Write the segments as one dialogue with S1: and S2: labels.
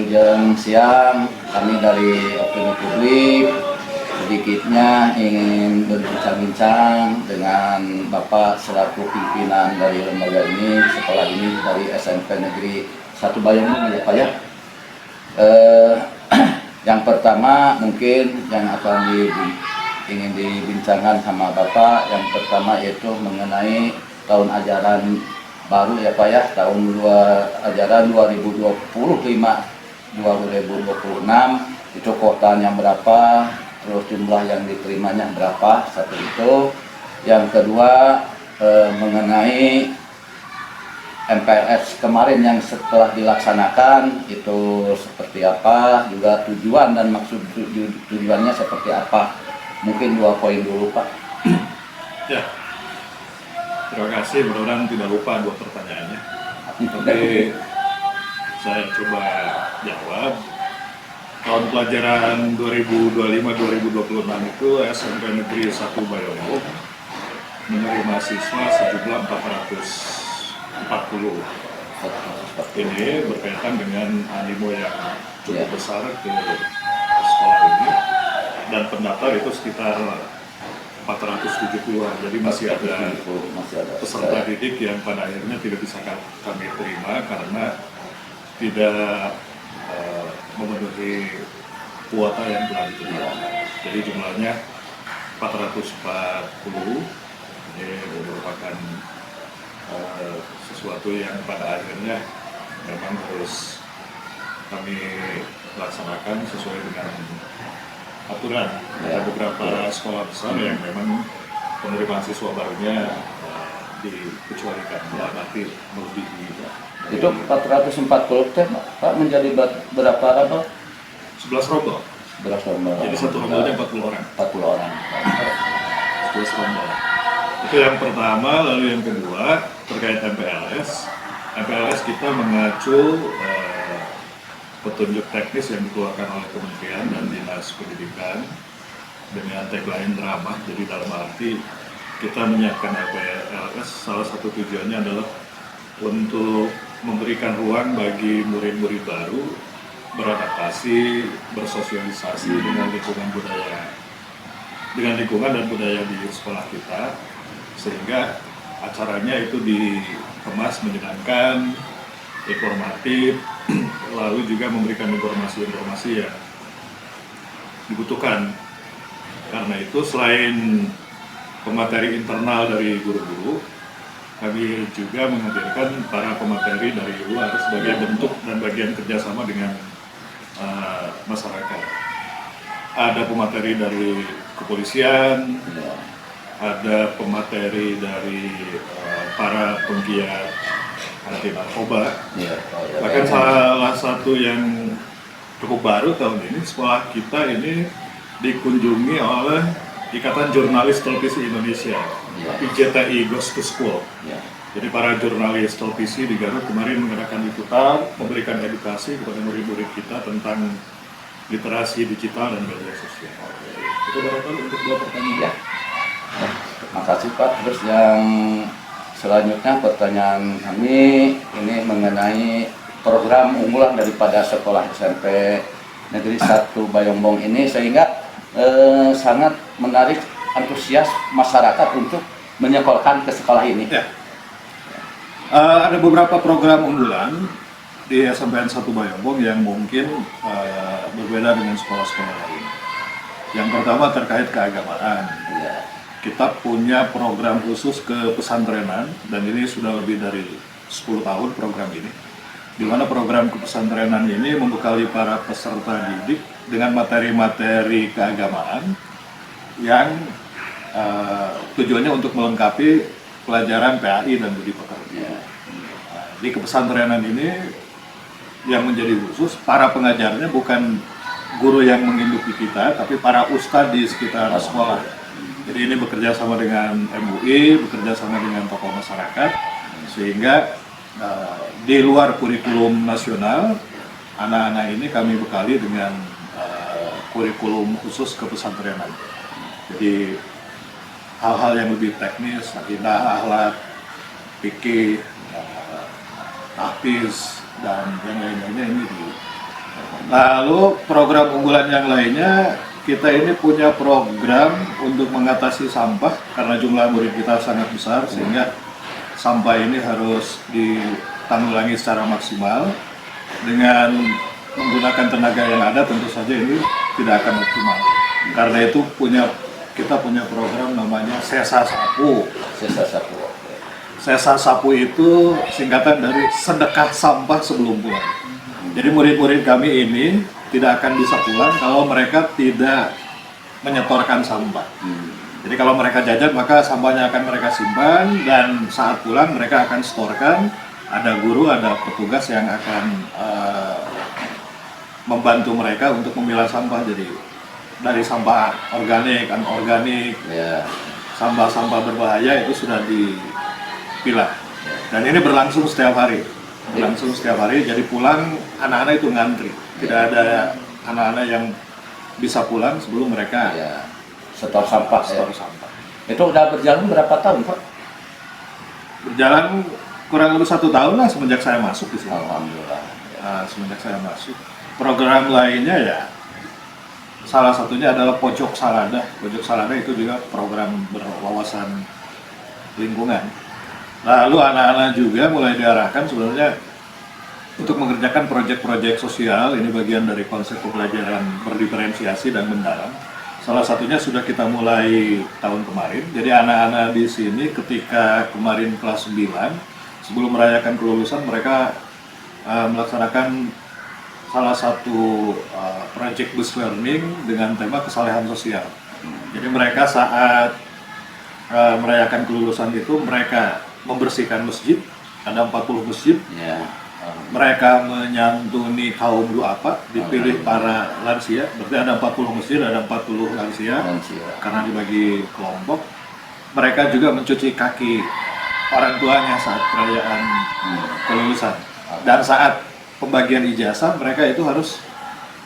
S1: Wilujeng siang, kami dari Opini Publik sedikitnya ingin berbincang-bincang dengan Bapak selaku pimpinan dari lembaga ini, sekolah ini dari SMP Negeri 1 Bayombong ya Pak ya. Yang pertama mungkin yang ingin dibincangkan sama Bapak, yang pertama yaitu mengenai tahun ajaran baru ya Pak ya, tahun ajaran 2025-2026 itu kuotanya berapa, terus jumlah yang diterimanya berapa, satu itu. Yang kedua mengenai MPLS kemarin yang setelah dilaksanakan itu seperti apa, juga tujuan dan maksud tujuannya seperti apa. Mungkin 2 poin dulu Pak.
S2: Ya, terima kasih, mudah-mudahan tidak lupa 2 pertanyaannya. Jadi saya coba jawab. Tahun pelajaran 2025-2026 itu SMP Negeri 1 Bayombong menerima siswa sejumlah 440. Ini berkaitan dengan animo yang cukup besar ke sekolah ini, dan pendaftar itu sekitar 470-an. Jadi masih ada peserta didik yang pada akhirnya tidak bisa kami terima karena tidak memenuhi kuota yang telah diterima. Jadi jumlahnya 440. Ini merupakan sesuatu yang pada akhirnya memang harus kami laksanakan sesuai dengan aturan. Ada beberapa sekolah besar yang memang penerimaan siswa barunya dikecualikan, nanti melebihi.
S1: Itu 440 teh Pak menjadi berapa rombel?
S2: 11 rombel.
S1: 11 rombel.
S2: Jadi satu rombelnya 40 orang.
S1: 40 orang.
S2: 11 rombel. Itu yang pertama. Lalu yang kedua terkait MPLS. MPLS kita mengacu petunjuk teknis yang dikeluarkan oleh Kementerian dan Dinas Pendidikan dengan tagline ramah. Jadi dalam arti kita menyiapkan MPLS, salah satu tujuannya adalah untuk memberikan ruang bagi murid-murid baru beradaptasi, bersosialisasi dengan lingkungan dan budaya di sekolah kita, sehingga acaranya itu dikemas menyenangkan, informatif, lalu juga memberikan informasi-informasi yang dibutuhkan. Karena itu selain pemateri internal dari guru-guru, kami juga menghadirkan para pemateri dari luar sebagai bentuk dan bagian kerjasama dengan masyarakat. Ada pemateri dari kepolisian, ada pemateri dari para penggiat anti narkoba. Bahkan salah satu yang cukup baru tahun ini, sekolah kita ini dikunjungi oleh Ikatan Jurnalis Televisi Indonesia, IJTI Goes to School. Jadi para jurnalis televisi di Garut kemarin mengadakan liputan, memberikan edukasi kepada murid-murid kita tentang literasi digital dan media sosial. Itu barangkali untuk 2 pertanyaan.
S1: Terima kasih Pak. Terus yang selanjutnya pertanyaan kami ini mengenai program unggulan daripada sekolah SMP Negeri 1 Bayombong ini, sehingga sangat menarik antusias masyarakat untuk menyekolahkan ke sekolah ini.
S2: Ya. Ada beberapa program unggulan di SMPN 1 Bayombong yang mungkin berbeda dengan sekolah-sekolah lain. Yang pertama terkait keagamaan. Kita punya program khusus kepesantrenan, dan ini sudah lebih dari 10 tahun program ini, di mana program kepesantrenan ini membekali para peserta didik dengan materi-materi keagamaan yang tujuannya untuk melengkapi pelajaran PAI dan budi pekerti. Di kepesantrenan ini yang menjadi khusus, para pengajarnya bukan guru yang menghidupi kita, tapi para ustadz di sekitar sekolah. Jadi ini bekerja sama dengan MUI, bekerja sama dengan tokoh masyarakat, sehingga di luar kurikulum nasional, anak-anak ini kami bekali dengan kurikulum khusus kepesantrenan. Jadi hal-hal yang lebih teknis, akidah, akhlak, fikih, tahfiz, dan yang lain-lainnya ini Lalu program unggulan yang lainnya, kita ini punya program untuk mengatasi sampah karena jumlah murid kita sangat besar sehingga sampah ini harus ditanggulangi secara maksimal. Dengan menggunakan tenaga yang ada tentu saja ini tidak akan optimal. Karena itu kita punya program namanya Sesa Sapu.
S1: Sisa sapu. Oke.
S2: Sesa Sapu itu singkatan dari sedekah sampah sebelum pulang. Jadi murid-murid kami ini tidak akan bisa pulang kalau mereka tidak menyetorkan sampah. Jadi kalau mereka jajan maka sampahnya akan mereka simpan dan saat pulang mereka akan setorkan. Ada guru, ada petugas yang akan membantu mereka untuk memilah sampah. Jadi dari sampah organik, anorganik,
S1: Ya.
S2: sampah-sampah berbahaya itu sudah dipilah. Dan ini berlangsung setiap hari. Jadi pulang anak-anak itu ngantri. Tidak ada anak-anak yang bisa pulang sebelum mereka
S1: Ya. Setor sampah.
S2: setor
S1: Ya.
S2: sampah.
S1: Itu udah berjalan berapa tahun, Pak?
S2: Berjalan kurang lebih 1 tahun lah semenjak saya masuk di sini.
S1: Alhamdulillah.
S2: Semenjak saya masuk. Program lainnya ya salah satunya adalah Pojok Salada. Pojok Salada itu juga program berwawasan lingkungan. Lalu anak-anak juga mulai diarahkan sebenarnya untuk mengerjakan proyek-proyek sosial. Ini bagian dari konsep pembelajaran berdiferensiasi dan mendalam. Salah satunya sudah kita mulai tahun kemarin. Jadi anak-anak di sini ketika kemarin kelas 9 sebelum merayakan kelulusan mereka melaksanakan salah satu project based learning dengan tema kesalehan sosial. Jadi mereka saat merayakan kelulusan itu mereka membersihkan masjid, ada 40 masjid.
S1: Ya.
S2: Mereka menyantuni kaum duafa, dipilih para lansia, berarti ada 40 masjid, ada 40 lansia, karena dibagi kelompok. Mereka juga mencuci kaki orang tuanya saat perayaan kelulusan. Dan saat pembagian ijazah, mereka itu harus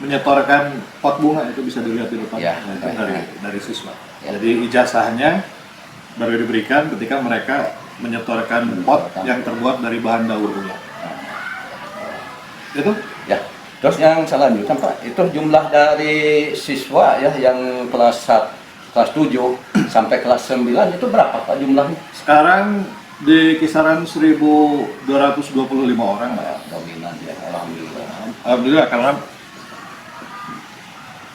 S2: menyetorkan pot bunga, itu bisa dilihat di depan.
S1: Ya,
S2: Nah, itu dari siswa.
S1: Ya.
S2: Jadi ijazahnya baru diberikan ketika mereka menyetorkan pot yang terbuat dari bahan daur ulang. Itu
S1: Ya. Terus yang selanjutnya, Pak, itu jumlah dari siswa ya yang kelas 7 sampai kelas 9 itu berapa, Pak, jumlahnya?
S2: sekarang di kisaran 1.225 orang.
S1: Ya, dominan ya, alhamdulillah.
S2: Alhamdulillah, karena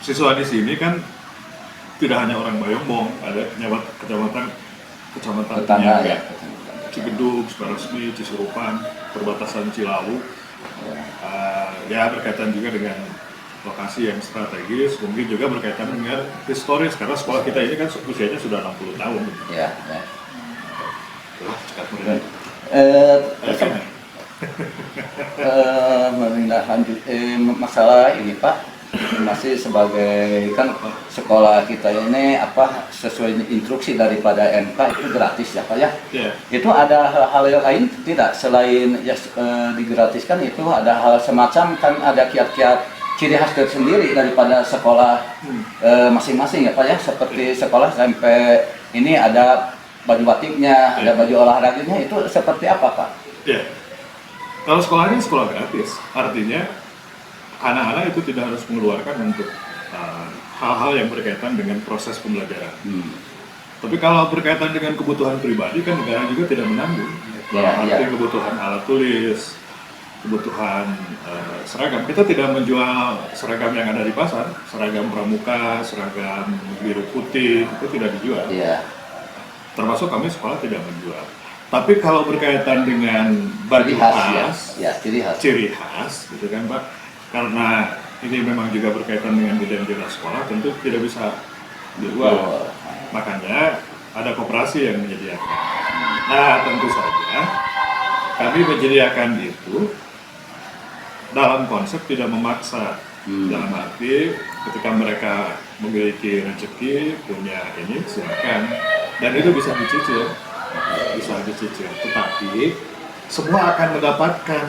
S2: siswa di sini kan tidak hanya orang Bayombong, ada kecamatan
S1: Tetangga ya.
S2: Cigedug, Sukarasmi, Cisurupan, perbatasan Cilawu. Ya berkaitan juga dengan lokasi yang strategis, mungkin juga berkaitan dengan historis karena sekolah kita ini kan usianya sudah 60 tahun.
S1: Ya, ya.
S2: Kemudian,
S1: Lanjut masalah ini, Pak, masih sebagai kan sekolah kita ini apa sesuai instruksi daripada MK itu gratis ya, Pak ya.
S2: ya.
S1: Itu ada hal-hal yang lain tidak selain ya digratiskan, itu ada hal semacam kan ada kiat-kiat ciri khas tersendiri daripada sekolah masing-masing ya, Pak ya, seperti sekolah sampai ini ada baju batiknya, ada baju olahraganya, itu seperti apa, Pak?
S2: Ya, kalau sekolahnya sekolah gratis, artinya anak-anak itu tidak harus mengeluarkan untuk hal-hal yang berkaitan dengan proses pembelajaran. Tapi kalau berkaitan dengan kebutuhan pribadi kan negara juga tidak menanggung. Arti kebutuhan alat tulis, kebutuhan seragam. Kita tidak menjual seragam yang ada di pasar, seragam pramuka, seragam biru putih itu tidak dijual.
S1: Iya.
S2: Termasuk kami sekolah tidak menjual. Tapi kalau berkaitan dengan baju khas, ciri khas, gitu kan, Pak. Karena ini memang juga berkaitan dengan identitas sekolah, tentu tidak bisa dijual. Makanya ada koperasi yang menyediakan. Nah, tentu saja kami menyediakan itu dalam konsep tidak memaksa. Dalam arti ketika mereka memiliki rezeki, punya ini, silakan. Dan itu bisa dicicil. Tetapi semua akan mendapatkan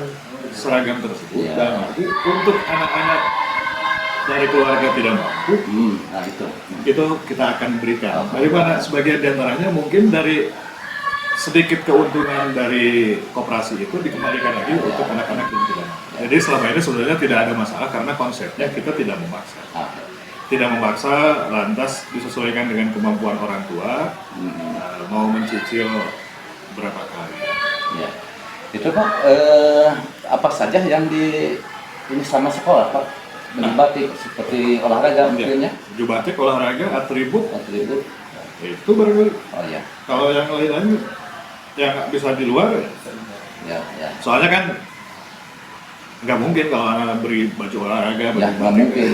S2: seragam tersebut. Dan nanti untuk anak-anak dari keluarga tidak mampu, itu kita akan berikan. Dari mana? Sebagian diantaranya mungkin dari sedikit keuntungan dari koperasi itu dikembalikan lagi untuk anak-anak yang tidak mampu. Jadi selama ini sebenarnya tidak ada masalah karena konsepnya kita tidak memaksa.
S1: Ah,
S2: Tidak memaksa, lantas disesuaikan dengan kemampuan orang tua, mau mencicil berapa kali.
S1: ya. Itu Pak, apa saja yang ini sama sekolah Pak? Baju batik seperti olahraga mungkin ya?
S2: Baju batik, olahraga, atribut,
S1: Atribut.
S2: itu barangkali.
S1: Oh ya,
S2: Kalau yang lain-lain yang bisa di luar,
S1: ya, ya.
S2: soalnya kan nggak mungkin kalau anak beri baju olahraga,
S1: Ya,
S2: baju
S1: nggak
S2: batik.
S1: mungkin.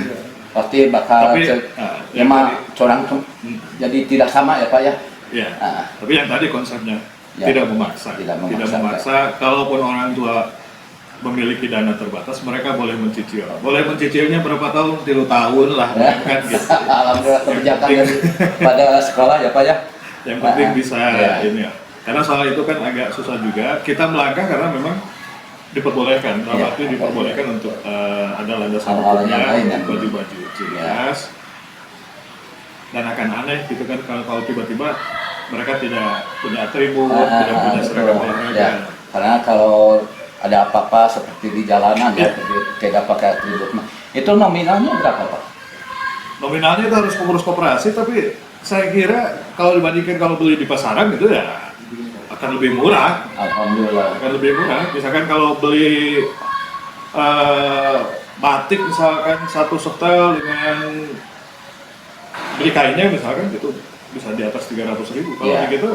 S1: Pasti bakal
S2: Tapi, yang
S1: memang
S2: tadi-
S1: corang jadi tidak sama ya Pak ya?
S2: Ya,
S1: Ah.
S2: tapi yang tadi konsepnya
S1: Ya.
S2: tidak memaksa.
S1: Tidak memaksa.
S2: Kalaupun orang tua memiliki dana terbatas, mereka boleh mencicil. Boleh mencicilnya berapa tahun? 3 tahun lah,
S1: Ya.
S2: kan gitu.
S1: Alhamdulillah kebijakan
S2: Yang
S1: dari pada sekolah ya Pak ya?
S2: Yang penting bisa
S1: Ya.
S2: ini ya. Karena soal itu kan agak susah juga. Kita melangkah karena memang diperbolehkan, dalam
S1: Ya.
S2: arti diperbolehkan untuk ada landasan
S1: Hal-hal yang lain
S2: hukumnya,
S1: yang-
S2: baju-baju ciri khas. Dan akan aneh gitu kan kalau tiba-tiba mereka tidak punya atribut, tidak punya seragam
S1: betul.
S2: olahraga.
S1: Ya, karena kalau ada apa-apa seperti di jalanan ya, tidak pakai atribut. Itu nominalnya berapa Pak?
S2: Nominalnya itu harus pengurus koperasi, tapi saya kira kalau dibandingkan kalau beli di pasaran itu ya akan lebih murah.
S1: Alhamdulillah.
S2: Akan lebih murah. Misalkan kalau beli batik misalkan satu setel dengan beli kainnya misalkan itu bisa di atas 300.000. Kalau
S1: Iya.
S2: begitu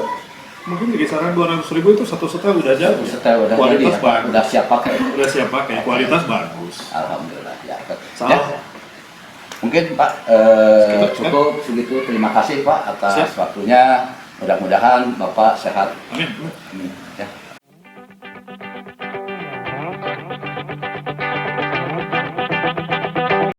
S2: mungkin di kisaran 200.000 itu satu setel udah jadi.
S1: Setelah udah
S2: Kualitas
S1: jadi,
S2: bagus.
S1: udah siap pakai.
S2: Udah siap pakai, kualitas bagus.
S1: Alhamdulillah ya.
S2: Salah.
S1: Ya, mungkin Pak cukup segitu. Terima kasih Pak atas
S2: Siap.
S1: waktunya. Mudah-mudahan Bapak sehat.
S2: Amin.
S1: Amin.